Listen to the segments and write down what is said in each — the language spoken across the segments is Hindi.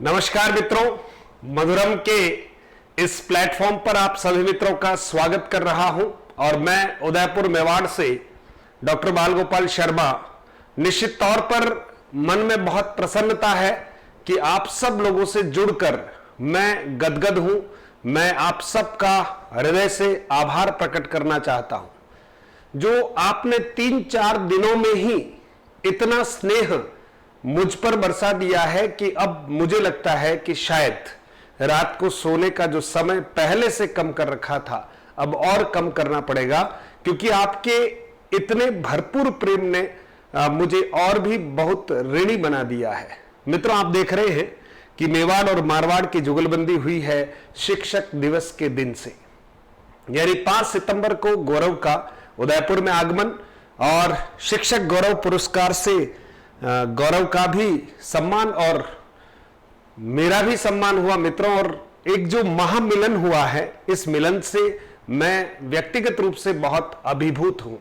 नमस्कार मित्रों, मधुरम के इस प्लेटफॉर्म पर आप सभी मित्रों का स्वागत कर रहा हूं और मैं उदयपुर मेवाड़ से डॉक्टर बाल गोपाल शर्मा। निश्चित तौर पर मन में बहुत प्रसन्नता है कि आप सब लोगों से जुड़कर मैं गदगद हूं। मैं आप सबका हृदय से आभार प्रकट करना चाहता हूं। जो आपने 3-4 दिनों में ही इतना स्नेह मुझ पर बरसा दिया है कि अब मुझे लगता है कि शायद रात को सोने का जो समय पहले से कम कर रखा था अब और कम करना पड़ेगा, क्योंकि आपके इतने भरपूर प्रेम ने मुझे और भी बहुत ऋणी बना दिया है। मित्रों, आप देख रहे हैं कि मेवाड़ और मारवाड़ की जुगलबंदी हुई है शिक्षक दिवस के दिन से, यानी 5 सितंबर को गौरव का उदयपुर में आगमन और शिक्षक गौरव पुरस्कार से गौरव का भी सम्मान और मेरा भी सम्मान हुआ मित्रों। और एक जो महामिलन हुआ है, इस मिलन से मैं व्यक्तिगत रूप से बहुत अभिभूत हूं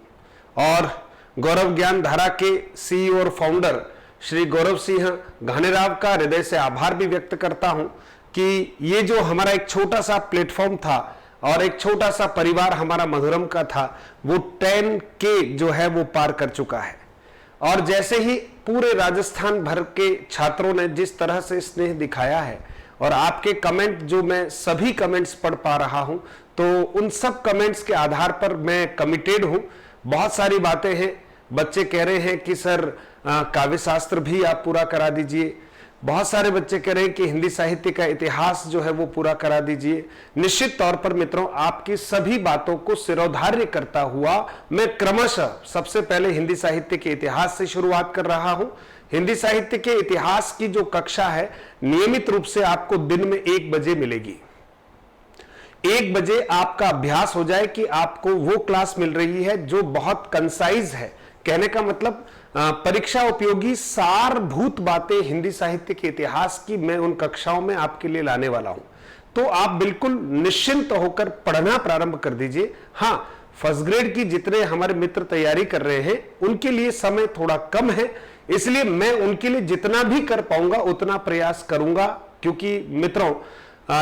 और गौरव ज्ञान धारा के सीईओ और फाउंडर श्री गौरव सिंह घानेराव का हृदय से आभार भी व्यक्त करता हूं कि ये जो हमारा एक छोटा सा प्लेटफॉर्म था और एक छोटा सा परिवार हमारा मधुरम का था, वो 10K जो है वो पार कर चुका है। और जैसे ही पूरे राजस्थान भर के छात्रों ने जिस तरह से स्नेह दिखाया है और आपके कमेंट जो मैं सभी कमेंट्स पढ़ पा रहा हूं, तो उन सब कमेंट्स के आधार पर मैं कमिटेड हूं। बहुत सारी बातें हैं। बच्चे कह रहे हैं कि सर काव्य शास्त्र भी आप पूरा करा दीजिए। बहुत सारे बच्चे कह रहे हैं कि हिंदी साहित्य का इतिहास जो है वो पूरा करा दीजिए। निश्चित तौर पर मित्रों, आपकी सभी बातों को सिरोधार्य करता हुआ मैं क्रमशः सबसे पहले हिंदी साहित्य के इतिहास से शुरुआत कर रहा हूं। हिंदी साहित्य के इतिहास की जो कक्षा है नियमित रूप से आपको दिन में 1 बजे मिलेगी। 1 बजे आपका अभ्यास हो जाए कि आपको वो क्लास मिल रही है जो बहुत कंसाइज है। कहने का मतलब परीक्षा उपयोगी सारभूत बातें हिंदी साहित्य के इतिहास की मैं उन कक्षाओं में आपके लिए लाने वाला हूं। तो आप बिल्कुल निश्चिंत होकर पढ़ना प्रारंभ कर दीजिए। हाँ, फर्स्ट ग्रेड की जितने हमारे मित्र तैयारी कर रहे हैं उनके लिए समय थोड़ा कम है, इसलिए मैं उनके लिए जितना भी कर पाऊंगा उतना प्रयास करूंगा, क्योंकि मित्रों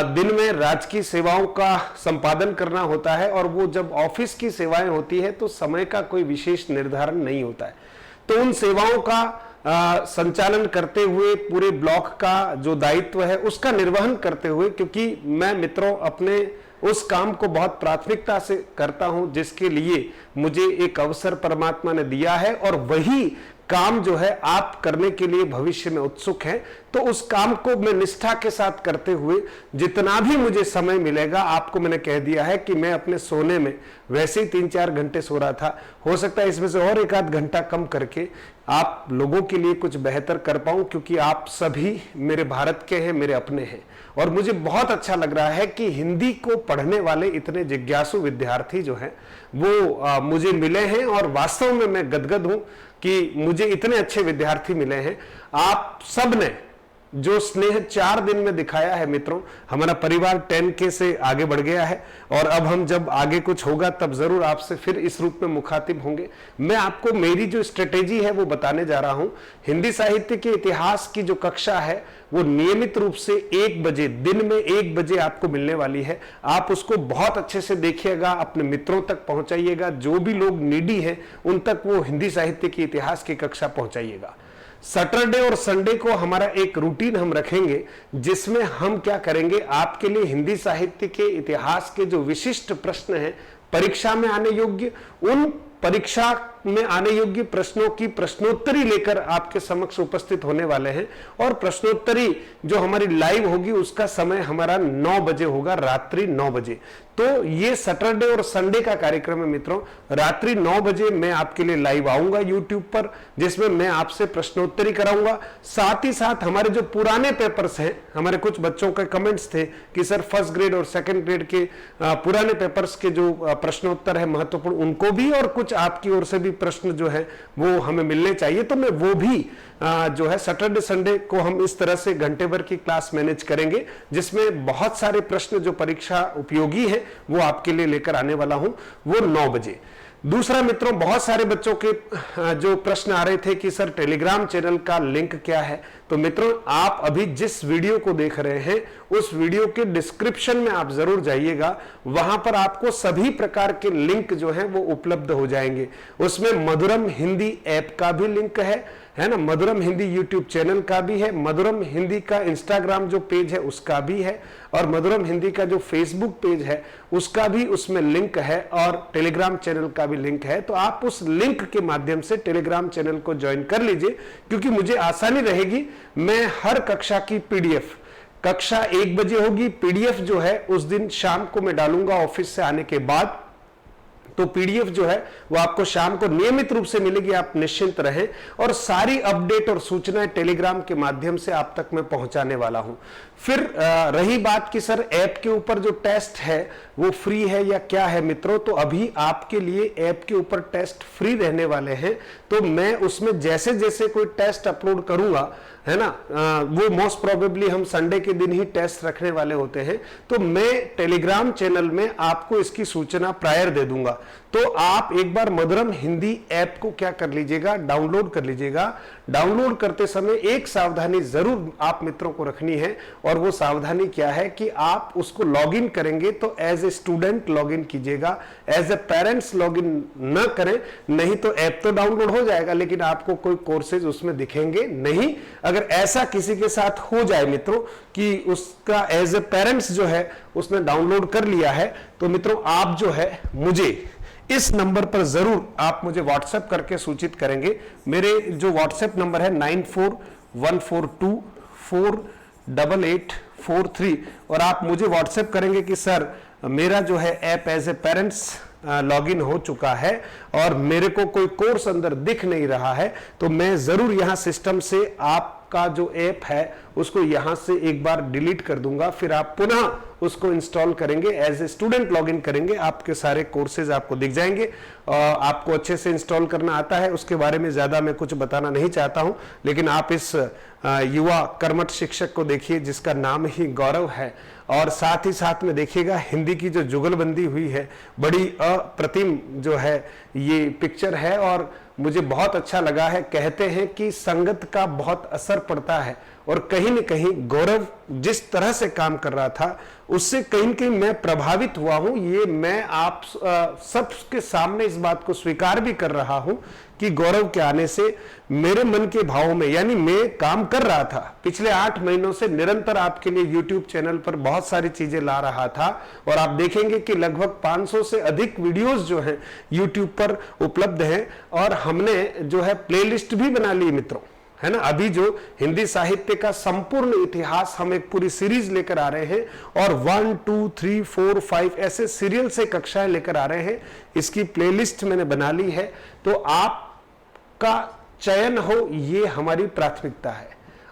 दिन में राजकीय सेवाओं का संपादन करना होता है और वो जब ऑफिस की सेवाएं होती है तो समय का कोई विशेष निर्धारण नहीं होता है। तो उन सेवाओं का संचालन करते हुए पूरे ब्लॉक का जो दायित्व है उसका निर्वहन करते हुए, क्योंकि मैं मित्रों अपने उस काम को बहुत प्राथमिकता से करता हूं जिसके लिए मुझे एक अवसर परमात्मा ने दिया है और वही काम जो है आप करने के लिए भविष्य में उत्सुक हैं। तो उस काम को मैं निष्ठा के साथ करते हुए जितना भी मुझे समय मिलेगा, आपको मैंने कह दिया है कि मैं अपने सोने में वैसे ही 3-4 घंटे सो रहा था, हो सकता है इसमें से और 1-आध घंटा कम करके आप लोगों के लिए कुछ बेहतर कर पाऊं, क्योंकि आप सभी मेरे भारत के हैं, मेरे अपने हैं। और मुझे बहुत अच्छा लग रहा है कि हिंदी को पढ़ने वाले इतने जिज्ञासु विद्यार्थी जो हैं वो मुझे मिले हैं और वास्तव में मैं गदगद हूं कि मुझे इतने अच्छे विद्यार्थी मिले हैं। आप सब ने जो स्नेह 4 दिन में दिखाया है मित्रों, हमारा परिवार 10K से आगे बढ़ गया है और अब हम जब आगे कुछ होगा तब जरूर आपसे फिर इस रूप में मुखातिब होंगे। मैं आपको मेरी जो स्ट्रेटेजी है वो बताने जा रहा हूं। हिंदी साहित्य के इतिहास की जो कक्षा है वो नियमित रूप से 1 बजे, दिन में 1 बजे आपको मिलने वाली है। आप उसको बहुत अच्छे से देखिएगा, अपने मित्रों तक पहुंचाइएगा, जो भी लोग नीडी हैं उन तक वो हिंदी साहित्य के इतिहास की कक्षा पहुंचाइएगा। सैटरडे और संडे को हमारा एक रूटीन हम रखेंगे जिसमें हम क्या करेंगे, आपके लिए हिंदी साहित्य के इतिहास के जो विशिष्ट प्रश्न हैं, परीक्षा में आने योग्य, उन परीक्षा में आने योग्य प्रश्नों की प्रश्नोत्तरी लेकर आपके समक्ष उपस्थित होने वाले हैं। और प्रश्नोत्तरी जो हमारी लाइव होगी उसका समय हमारा 9 बजे होगा, रात्रि 9 बजे। तो ये सैटरडे और संडे का कार्यक्रम है मित्रों। रात्रि 9 बजे मैं आपके लिए लाइव आऊंगा यूट्यूब पर, जिसमें मैं आपसे प्रश्नोत्तरी कराऊंगा। साथ ही साथ हमारे जो पुराने पेपर्स हैं, हमारे कुछ बच्चों के कमेंट्स थे कि सर फर्स्ट ग्रेड और सेकंड ग्रेड के पुराने पेपर्स के जो प्रश्नोत्तर है महत्वपूर्ण, उनको भी और कुछ आपकी ओर से भी प्रश्न जो है वो हमें मिलने चाहिए। तो मैं वो भी जो है सैटरडे संडे को हम इस तरह से घंटे भर की क्लास मैनेज करेंगे, जिसमें बहुत सारे प्रश्न जो परीक्षा उपयोगी है वो आपके लिए लेकर आने वाला हूं, वो 9 बजे। दूसरा मित्रों, बहुत सारे बच्चों के जो प्रश्न आ रहे थे कि सर टेलीग्राम चैनल का लिंक क्या है। तो मित्रों, आप अभी जिस वीडियो को देख रहे हैं उस वीडियो के डिस्क्रिप्शन में आप जरूर जाइएगा, वहां पर आपको सभी प्रकार के लिंक जो हैं वो उपलब्ध हो जाएंगे। उसमें मधुरम हिंदी ऐप का भी लिंक है ना, मधुरम हिंदी यूट्यूब चैनल का भी है, मधुरम हिंदी का इंस्टाग्राम जो पेज है उसका भी है, और मधुरम हिंदी का जो फेसबुक पेज है उसका भी उसमें लिंक है, और टेलीग्राम चैनल का भी लिंक है। तो आप उस लिंक के माध्यम से टेलीग्राम चैनल को ज्वाइन कर लीजिए, क्योंकि मुझे आसानी रहेगी। मैं हर कक्षा की पीडीएफ, कक्षा 1 बजे होगी, पीडीएफ जो है उस दिन शाम को मैं डालूंगा ऑफिस से आने के बाद। तो पीडीएफ जो है वो आपको शाम को नियमित रूप से मिलेगी, आप निश्चिंत रहें। और सारी अपडेट और सूचनाएं टेलीग्राम के माध्यम से आप तक मैं पहुंचाने वाला हूं। फिर रही बात कि सर ऐप के ऊपर जो टेस्ट है वो फ्री है या क्या है मित्रों, तो अभी आपके लिए ऐप के ऊपर टेस्ट फ्री रहने वाले हैं। तो मैं उसमें जैसे जैसे कोई टेस्ट अपलोड करूंगा, है ना, वो मोस्ट प्रोबेबली हम संडे के दिन ही टेस्ट रखने वाले होते हैं, तो मैं टेलीग्राम चैनल में आपको इसकी सूचना प्रायर दे दूंगा। तो आप एक बार मधुरम हिंदी ऐप को क्या कर लीजिएगा, डाउनलोड कर लीजिएगा। डाउनलोड करते समय एक सावधानी जरूर आप मित्रों को रखनी है, और वो सावधानी क्या है कि आप उसको लॉगिन करेंगे तो एज ए स्टूडेंट लॉगिन कीजिएगा, एज ए पेरेंट्स लॉगिन न करें। नहीं तो ऐप तो डाउनलोड हो जाएगा लेकिन आपको कोई कोर्सेज उसमें दिखेंगे नहीं। अगर ऐसा किसी के साथ हो जाए मित्रों कि उसका एज ए पेरेंट्स जो है उसने डाउनलोड कर लिया है, तो मित्रों आप जो है मुझे इस नंबर पर जरूर आप मुझे व्हाट्सएप करके सूचित करेंगे। मेरे जो व्हाट्सएप नंबर है 9414248843, और आप मुझे व्हाट्सएप करेंगे कि सर मेरा जो है app as a parents login हो चुका है और मेरे को कोई कोर्स अंदर दिख नहीं रहा है, तो मैं जरूर यहां सिस्टम से आपका जो ऐप है उसको यहां से एक बार डिलीट कर दूंगा। फिर आप पुनः उसको इंस्टॉल करेंगे, एज ए स्टूडेंट लॉगिन करेंगे, आपके सारे कोर्सेज आपको दिख जाएंगे। आपको अच्छे से इंस्टॉल करना आता है, उसके बारे में ज्यादा मैं कुछ बताना नहीं चाहता हूं, लेकिन आप इस युवा कर्मठ शिक्षक को देखिए जिसका नाम ही गौरव है, और साथ ही साथ में देखिएगा हिंदी की जो जुगलबंदी हुई है, बड़ी अप्रतिम जो है ये पिक्चर है और मुझे बहुत अच्छा लगा है। कहते हैं कि संगत का बहुत असर पड़ता है, और कहीं न कहीं गौरव जिस तरह से काम कर रहा था उससे कहीं न कहीं मैं प्रभावित हुआ हूं। ये मैं आप सबके सामने इस बात को स्वीकार भी कर रहा हूं कि गौरव के आने से मेरे मन के भावों में, यानी मैं काम कर रहा था पिछले 8 महीनों से निरंतर आपके लिए YouTube चैनल पर बहुत सारी चीजें ला रहा था, और आप देखेंगे कि लगभग 500 से अधिक वीडियोस जो हैं YouTube पर उपलब्ध हैं, और हमने जो है प्लेलिस्ट भी बना ली मित्रों, है ना। अभी जो हिंदी साहित्य का संपूर्ण इतिहास हम एक पूरी सीरीज लेकर आ रहे हैं, और 1, 2, 3, 4, 5 ऐसे सीरियल से कक्षाएं लेकर आ रहे हैं। इसकी प्लेलिस्ट मैंने बना ली है, तो आपका चयन हो ये हमारी प्राथमिकता है।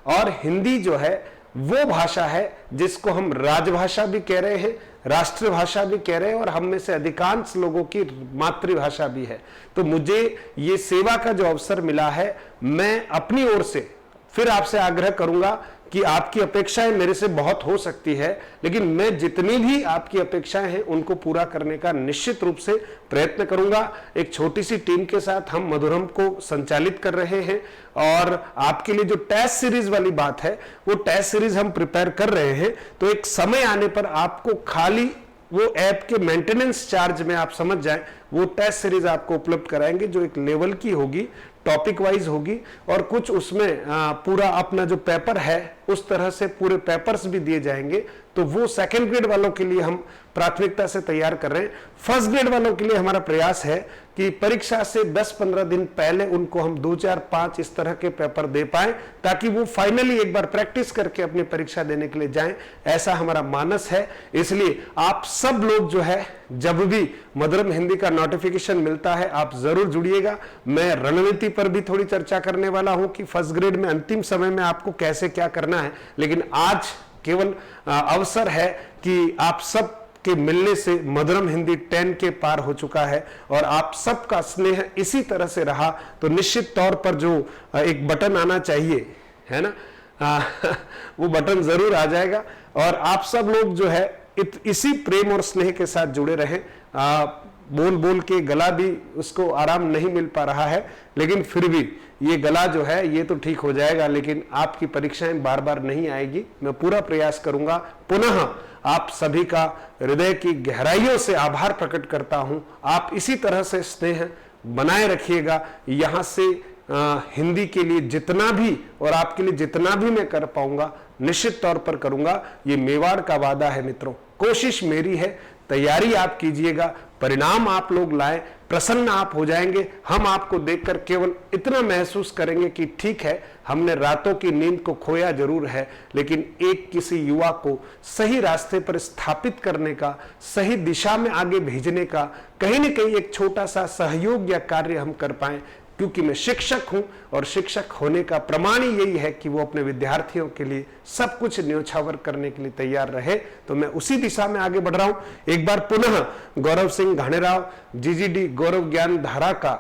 और हिंदी जो है वो भाषा है जिसको हम राजभाषा भी कह रहे हैं, राष्ट्रभाषा भी कह रहे हैं, और हम में से अधिकांश लोगों की मातृभाषा भी है। तो मुझे ये सेवा का जो अवसर मिला है, मैं अपनी ओर से फिर आपसे आग्रह करूंगा कि आपकी अपेक्षाएं मेरे से बहुत हो सकती है, लेकिन मैं जितनी भी आपकी अपेक्षाएं हैं उनको पूरा करने का निश्चित रूप से प्रयत्न करूंगा। एक छोटी सी टीम के साथ हम मधुरम को संचालित कर रहे हैं, और आपके लिए जो टेस्ट सीरीज वाली बात है वो टेस्ट सीरीज हम प्रिपेयर कर रहे हैं। तो एक समय आने पर आपको खाली वो ऐप के मेंटेनेंस चार्ज में आप समझ जाएं, वो टेस्ट सीरीज आपको उपलब्ध कराएंगे जो एक लेवल की होगी, टॉपिक वाइज होगी, और कुछ उसमें पूरा अपना जो पेपर है उस तरह से पूरे पेपर्स भी दिए जाएंगे। तो वो सेकंड ग्रेड वालों के लिए हम प्राथमिकता से तैयार कर रहे हैं। फर्स्ट ग्रेड वालों के लिए हमारा प्रयास है कि परीक्षा से 10-15 दिन पहले उनको हम 2, 4, 5 इस तरह के पेपर दे पाएं, ताकि वो फाइनली एक बार प्रैक्टिस करके अपनी परीक्षा देने के लिए जाएं। ऐसा हमारा मानस है। इसलिए आप सब लोग जो है जब भी मधुरम हिंदी का नोटिफिकेशन मिलता है आप जरूर जुड़िएगा। मैं रणनीति पर भी थोड़ी चर्चा करने वाला हूं कि फर्स्ट ग्रेड में अंतिम समय में आपको कैसे क्या करना है, लेकिन आज केवल अवसर है कि आप सब के मिलने से मधुरम हिंदी 10 के पार हो चुका है, और आप सबका स्नेह इसी तरह से रहा तो निश्चित तौर पर जो एक बटन आना चाहिए, है ना, वो बटन जरूर आ जाएगा। और आप सब लोग जो है इसी प्रेम और स्नेह के साथ जुड़े रहें। बोल बोल के गला भी उसको आराम नहीं मिल पा रहा है, लेकिन फिर भी ये गला जो है ये तो ठीक हो जाएगा, लेकिन आपकी परीक्षाएं बार बार नहीं आएगी। मैं पूरा प्रयास करूंगा। पुनः आप सभी का हृदय की गहराइयों से आभार प्रकट करता हूं। आप इसी तरह से स्नेह बनाए रखिएगा। यहां से हिंदी के लिए जितना भी और आपके लिए जितना भी मैं कर पाऊंगा निश्चित तौर पर करूंगा। ये मेवाड़ का वादा है मित्रों। कोशिश मेरी है, तैयारी आप कीजिएगा, परिणाम आप लोग लाएं, प्रसन्न आप हो जाएंगे। हम आपको देखकर केवल इतना महसूस करेंगे कि ठीक है, हमने रातों की नींद को खोया जरूर है, लेकिन एक किसी युवा को सही रास्ते पर स्थापित करने का, सही दिशा में आगे भेजने का कहीं न कहीं एक छोटा सा सहयोग या कार्य हम कर पाए। क्योंकि मैं शिक्षक हूं और शिक्षक होने का प्रमाण ही यही है कि वो अपने विद्यार्थियों के लिए सब कुछ न्योछावर करने के लिए तैयार रहे। तो मैं उसी दिशा में आगे बढ़ रहा हूं। एक बार पुनः गौरव सिंह घाणेराव जीजीडी गौरव ज्ञान धारा का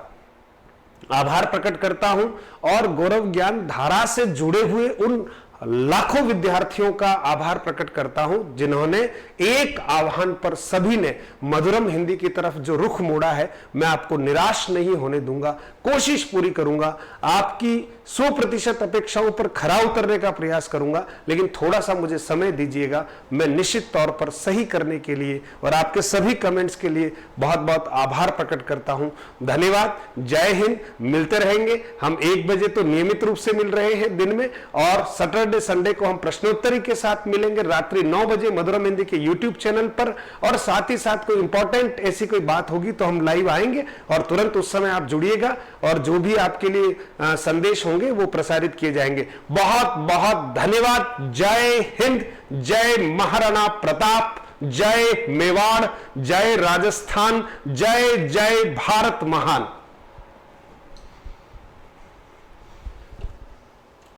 आभार प्रकट करता हूं और गौरव ज्ञान धारा से जुड़े हुए उन लाखों विद्यार्थियों का आभार प्रकट करता हूं जिन्होंने एक आह्वान पर सभी ने मधुरम हिंदी की तरफ जो रुख मोड़ा है। मैं आपको निराश नहीं होने दूंगा, कोशिश पूरी करूंगा, आपकी 100% अपेक्षाओं पर खरा उतरने का प्रयास करूंगा, लेकिन थोड़ा सा मुझे समय दीजिएगा। मैं निश्चित तौर पर सही करने के लिए और आपके सभी कमेंट्स के लिए बहुत बहुत आभार प्रकट करता हूं। धन्यवाद। जय हिंद। मिलते रहेंगे हम 1 बजे तो नियमित रूप से मिल रहे हैं दिन में, और सैटरडे संडे को हम प्रश्नोत्तरी के साथ मिलेंगे रात्रि 9 बजे मधुरम हिंदी के यूट्यूब चैनल पर। और साथ ही साथ कोई इंपॉर्टेंट ऐसी कोई बात होगी तो हम लाइव आएंगे और तुरंत उस समय आप जुड़िएगा और जो भी आपके लिए संदेश होंगे वो प्रसारित किए जाएंगे। बहुत बहुत धन्यवाद। जय हिंद, जय महाराणा प्रताप, जय मेवाड़, जय राजस्थान, जय जय भारत महान।